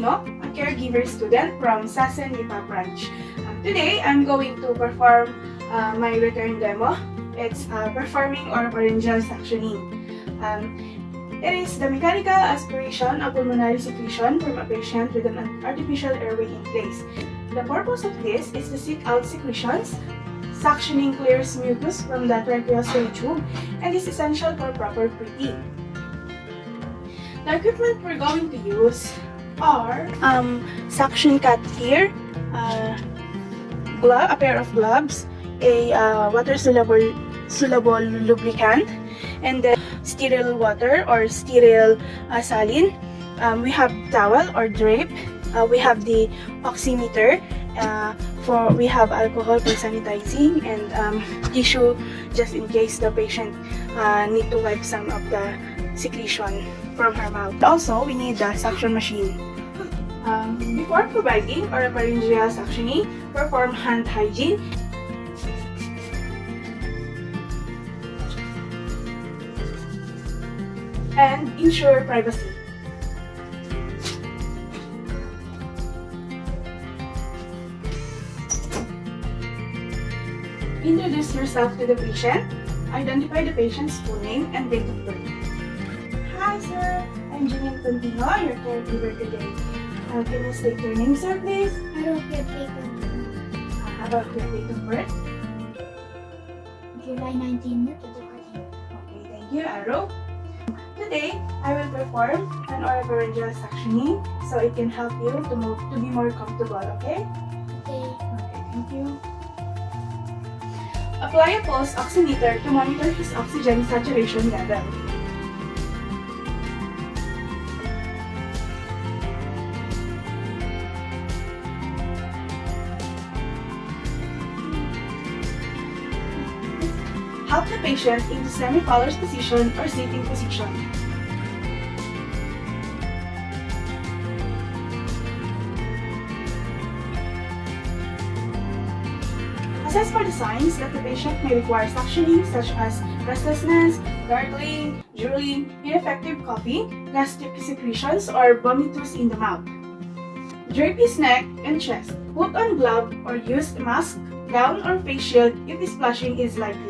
Aquino, a caregiver student from Sasen Lipa branch. Today, I'm going to perform my return demo. It's performing oropharyngeal suctioning. It is the mechanical aspiration of pulmonary secretion from a patient with an artificial airway in place. The purpose of this is to seek out secretions. Suctioning clears mucus from the tracheostomy tube and is essential for proper breathing. The equipment we're going to use are suction cut here, a pair of gloves, a water-soluble lubricant, and then sterile water or sterile saline. We have towel or drape. We have the oximeter. We have alcohol for sanitizing, and tissue just in case the patient need to wipe some of the secretion from her mouth. Also, we need the suction machine. Before providing oropharyngeal suctioning, perform hand hygiene. And ensure privacy. Introduce yourself to the patient. Identify the patient's full name and date of birth. Hi sir, I'm Janine Contino, your caregiver today. Can you state your name, sir, please? I don't get paper. How about your date of birth? July 19 to the 14th. Okay, thank you, Arrow. Today, I will perform an oropharyngeal suctioning so it can help you to be more comfortable, okay? Okay. Okay, thank you. Apply a pulse oximeter to monitor his oxygen saturation level. Help the patient into semi-Fowler's position or sitting position. Assess for the signs that the patient may require suctioning, such as restlessness, gargling, drooling, ineffective coughing, gastric secretions, or vomitus in the mouth. Drape his neck and chest. Put on glove or use a mask, gown, or face shield if splashing is likely.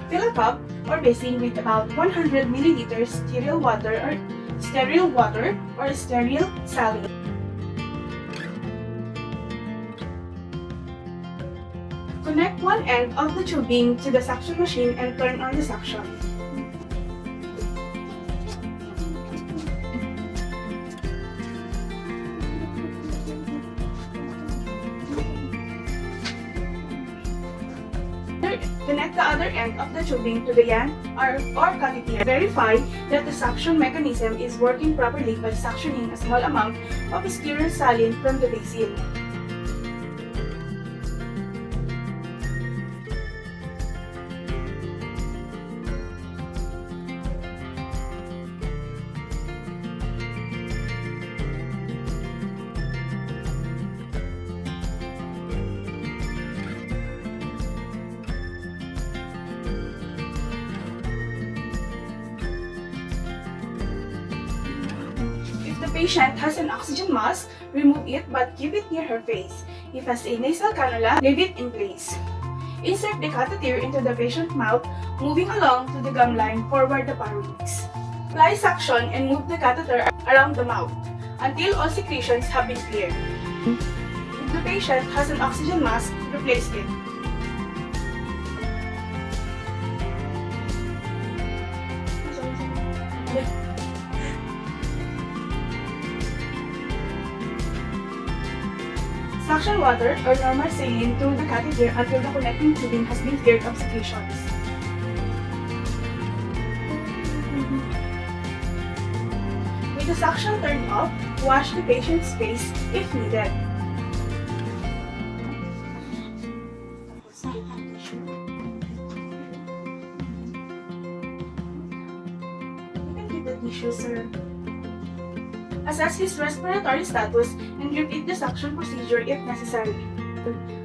Fill a cup or basin with about 100 milliliters sterile water or sterile saline. Connect one end of the tubing to the suction machine and turn on the suction. Connect the other end of the tubing to the yan or catheter. Verify that the suction mechanism is working properly by suctioning a small amount of sterile saline from the basin. If the patient has an oxygen mask, remove it but keep it near her face. If has a nasal cannula, leave it in place. Insert the catheter into the patient's mouth, moving along to the gum line forward the pharynx. Apply suction and move the catheter around the mouth until all secretions have been cleared. If the patient has an oxygen mask, replace it. Suction water or normal saline through the catheter until the connecting tubing has been cleared of secretions. With the suction turned off, wash the patient's face if needed. tissue, sir. Assess his respiratory status and repeat the suction procedure if necessary.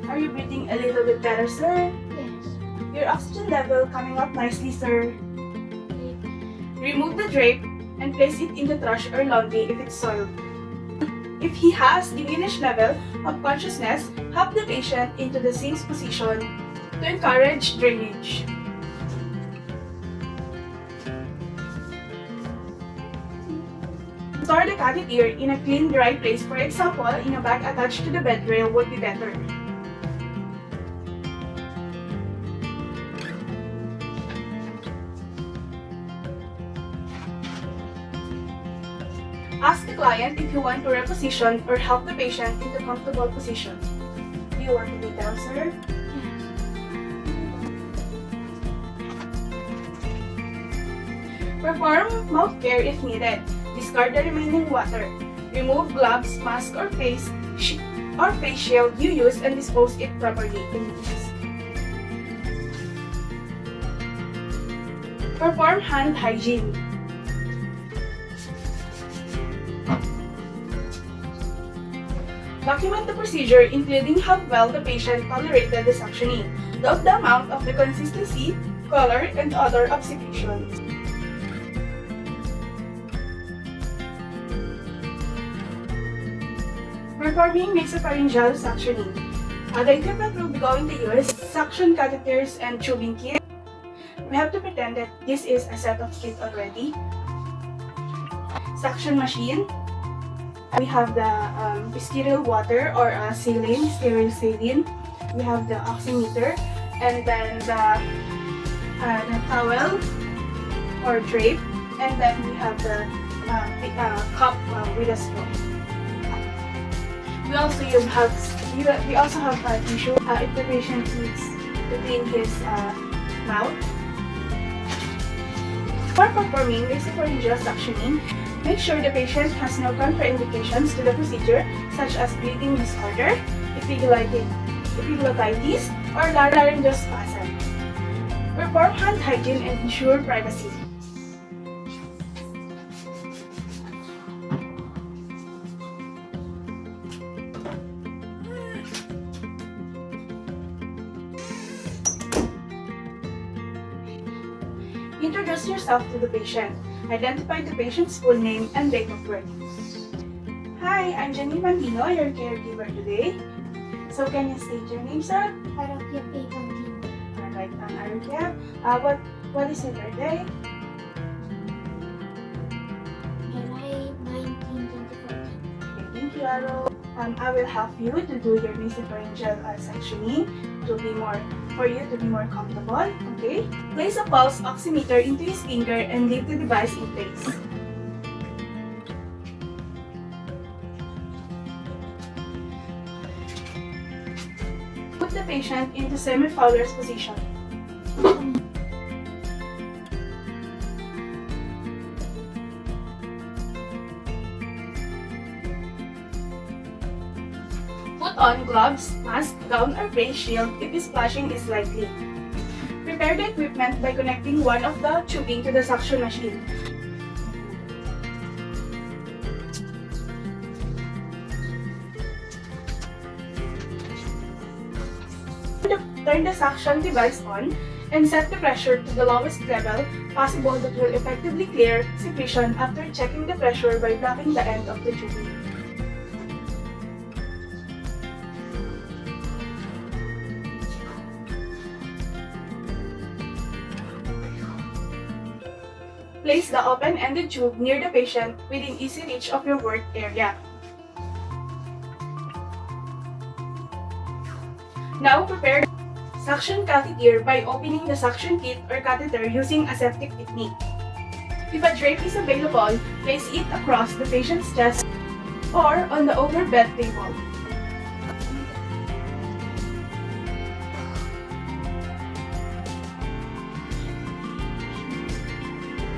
Are you breathing a little bit better, sir? Yes. Your oxygen level coming up nicely, sir. Okay. Remove the drape and place it in the trash or laundry if it's soiled. If he has diminished level of consciousness, help the patient into the same position to encourage drainage. Store the catheter in a clean, dry place. For example, in a bag attached to the bed rail would be better. Ask the client if you want to reposition or help the patient into comfortable position. Do you want to lay down, sir? Perform mouth care if needed. Discard the remaining water. Remove gloves, mask, or face shield you use and dispose it properly in use. Perform hand hygiene. Document the procedure, including how well the patient tolerated the suctioning, note the amount of the consistency, color, and odor of secretions. Performing Misopharyngeal Suctioning. The equipment will be going to use suction catheters and tubing kit. We have to pretend that this is a set of kit already. Suction machine. We have the sterile water or sterile saline. We have the oximeter, and then the towel or drape, and then we have the cup with a straw. We also have tissue if the patient needs to clean his mouth. For performing nasopharyngeal suctioning, make sure the patient has no contraindications to the procedure, such as breathing disorder, epiglottitis, or laryngeal spasm. Perform hand hygiene and ensure privacy. Introduce yourself to the patient. Identify the patient's full name and date of birth. Hi, I'm Jenny Mandino, your caregiver today. So can you state your name, sir? Arapia Paycantino. Alright, Arapia. What is your birthday? July 19, 2014. Okay, thank you, Aro. I will help you to do your nasopharyngeal suctioning for you to be more comfortable. Okay? Place a pulse oximeter into his finger and leave the device in place. Put the patient into semi-Fowler's position. Put on gloves, mask, gown, or face shield if splashing is likely. Prepare the equipment by connecting one of the tubing to the suction machine. Turn the suction device on and set the pressure to the lowest level possible that will effectively clear secretion after checking the pressure by blocking the end of the tubing. Place the open-ended tube near the patient within easy reach of your work area. Now prepare suction catheter by opening the suction kit or catheter using aseptic technique. If a drape is available, place it across the patient's chest or on the overbed table.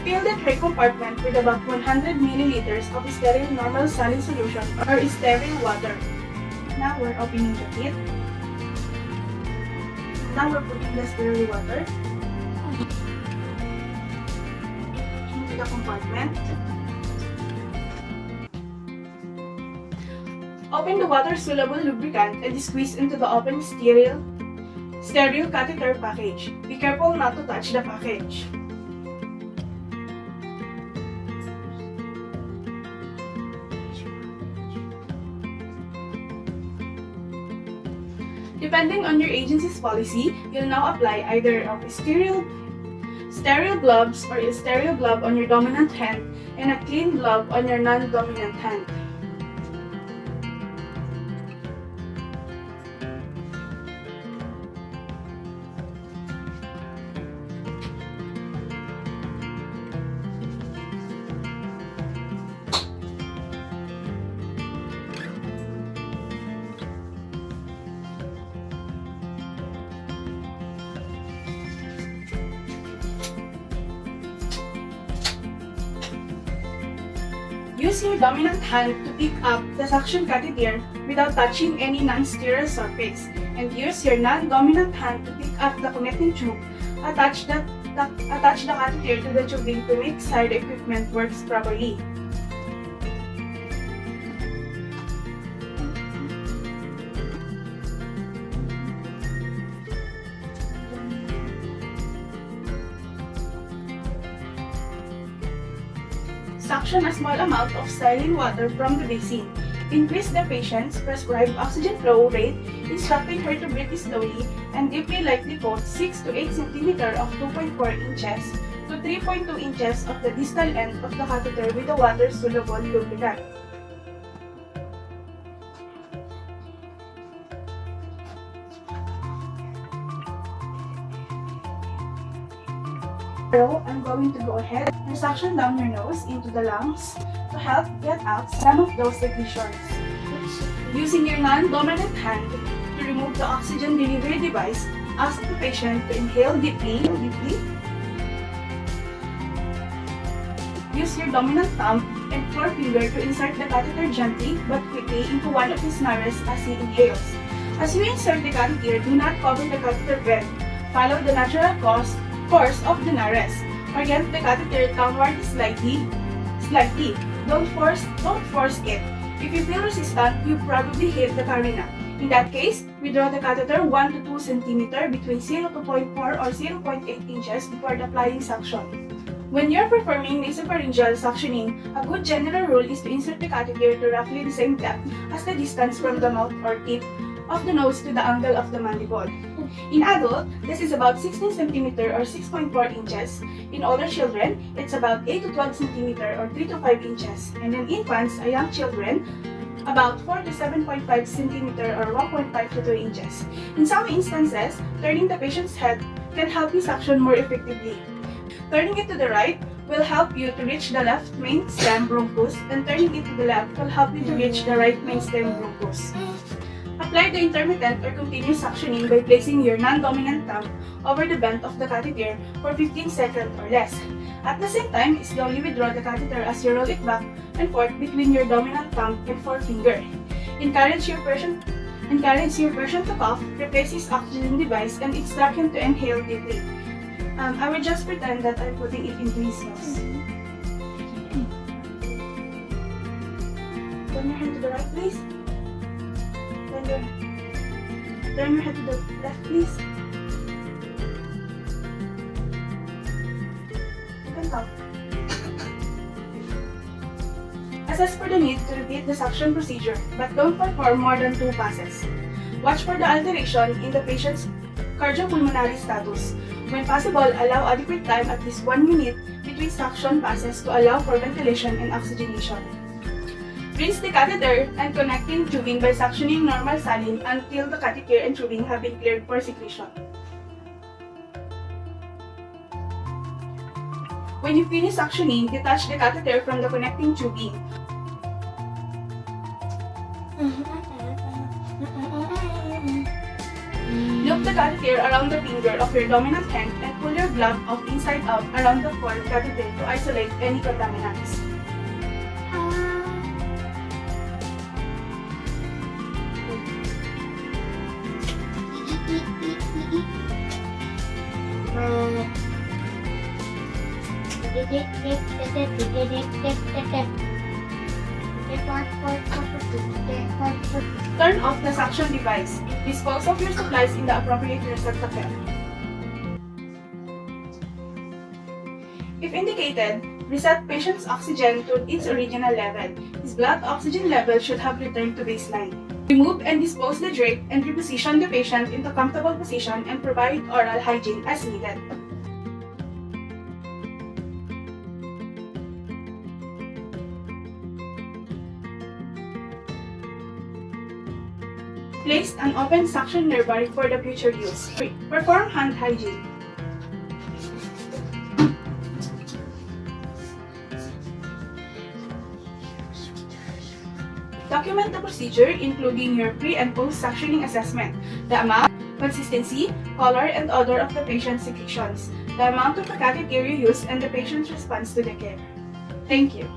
Fill the tray compartment with about 100 milliliters of sterile normal saline solution or sterile water. Now we're opening the kit. Now we're putting the sterile water into the compartment. Open the water-soluble lubricant and squeeze into the open sterile catheter package. Be careful not to touch the package. Depending on your agency's policy, you'll now apply either a sterile gloves or a sterile glove on your dominant hand and a clean glove on your non-dominant hand. Use your dominant hand to pick up the suction catheter without touching any non-sterile surface, and use your non-dominant hand to pick up the connecting tube. Attach the catheter to the tubing to make sure the equipment works properly. Suction a small amount of saline water from the basin. Increase the patient's prescribed oxygen flow rate, instructing her to breathe slowly and deeply lightly coat 6 to 8 cm of 2.4 inches to 3.2 inches of the distal end of the catheter with a water-soluble lubricant. Now, I'm going to go ahead and suction down your nose into the lungs to help get out some of those secretions. Using your non-dominant hand to remove the oxygen delivery device, ask the patient to inhale deeply. Use your dominant thumb and forefinger to insert the catheter gently but quickly into one of his nares as he inhales. As you insert the catheter, do not cover the catheter bed. Follow the natural course of the nares. Orient the catheter downward slightly. Don't force it. If you feel resistant, you probably hit the carina. In that case, withdraw the catheter 1 to 2 cm between 0.4 or 0.8 inches before applying suction. When you're performing nasopharyngeal suctioning, a good general rule is to insert the catheter to roughly the same depth as the distance from the mouth or tip of the nose to the angle of the mandible. In adult, this is about 16 cm or 6.4 inches. In older children, it's about 8 to 12 cm or 3 to 5 inches. And in infants or young children, about 4 to 7.5 cm or 1.5 to 2 inches. In some instances, turning the patient's head can help you suction more effectively. Turning it to the right will help you to reach the left main stem bronchus, and turning it to the left will help you to reach the right main stem bronchus. Apply the intermittent or continuous suctioning by placing your non-dominant thumb over the bend of the catheter for 15 seconds or less. At the same time, slowly withdraw the catheter as you roll it back and forth between your dominant thumb and forefinger. Encourage your patient to cough, replace his oxygen device, and instruct him to inhale deeply. I will just pretend that I'm putting it into his nose. Turn your hand to the right, please. Turn your head to the left, please. You can cough. Assess for the need to repeat the suction procedure, but don't perform more than 2 passes. Watch for the alteration in the patient's cardiopulmonary status. When possible, allow adequate time, at least 1 minute, between suction passes to allow for ventilation and oxygenation. Rinse the catheter and connecting tubing by suctioning normal saline until the catheter and tubing have been cleared for secretion. When you finish suctioning, detach the catheter from the connecting tubing. Loop the catheter around the finger of your dominant hand and pull your glove off inside out around the core catheter to isolate any contaminants. Turn off the suction device. Dispose of your supplies in the appropriate receptacle. If indicated, reset patient's oxygen to its original level. His blood oxygen level should have returned to baseline. Remove and dispose the drape and reposition the patient into comfortable position and provide oral hygiene as needed. Place an open suction nearby for the future use. Perform hand hygiene. Document the procedure, including your pre- and post-suctioning assessment, the amount, consistency, color, and odor of the patient's secretions, the amount of the cathet area used, and the patient's response to the care. Thank you.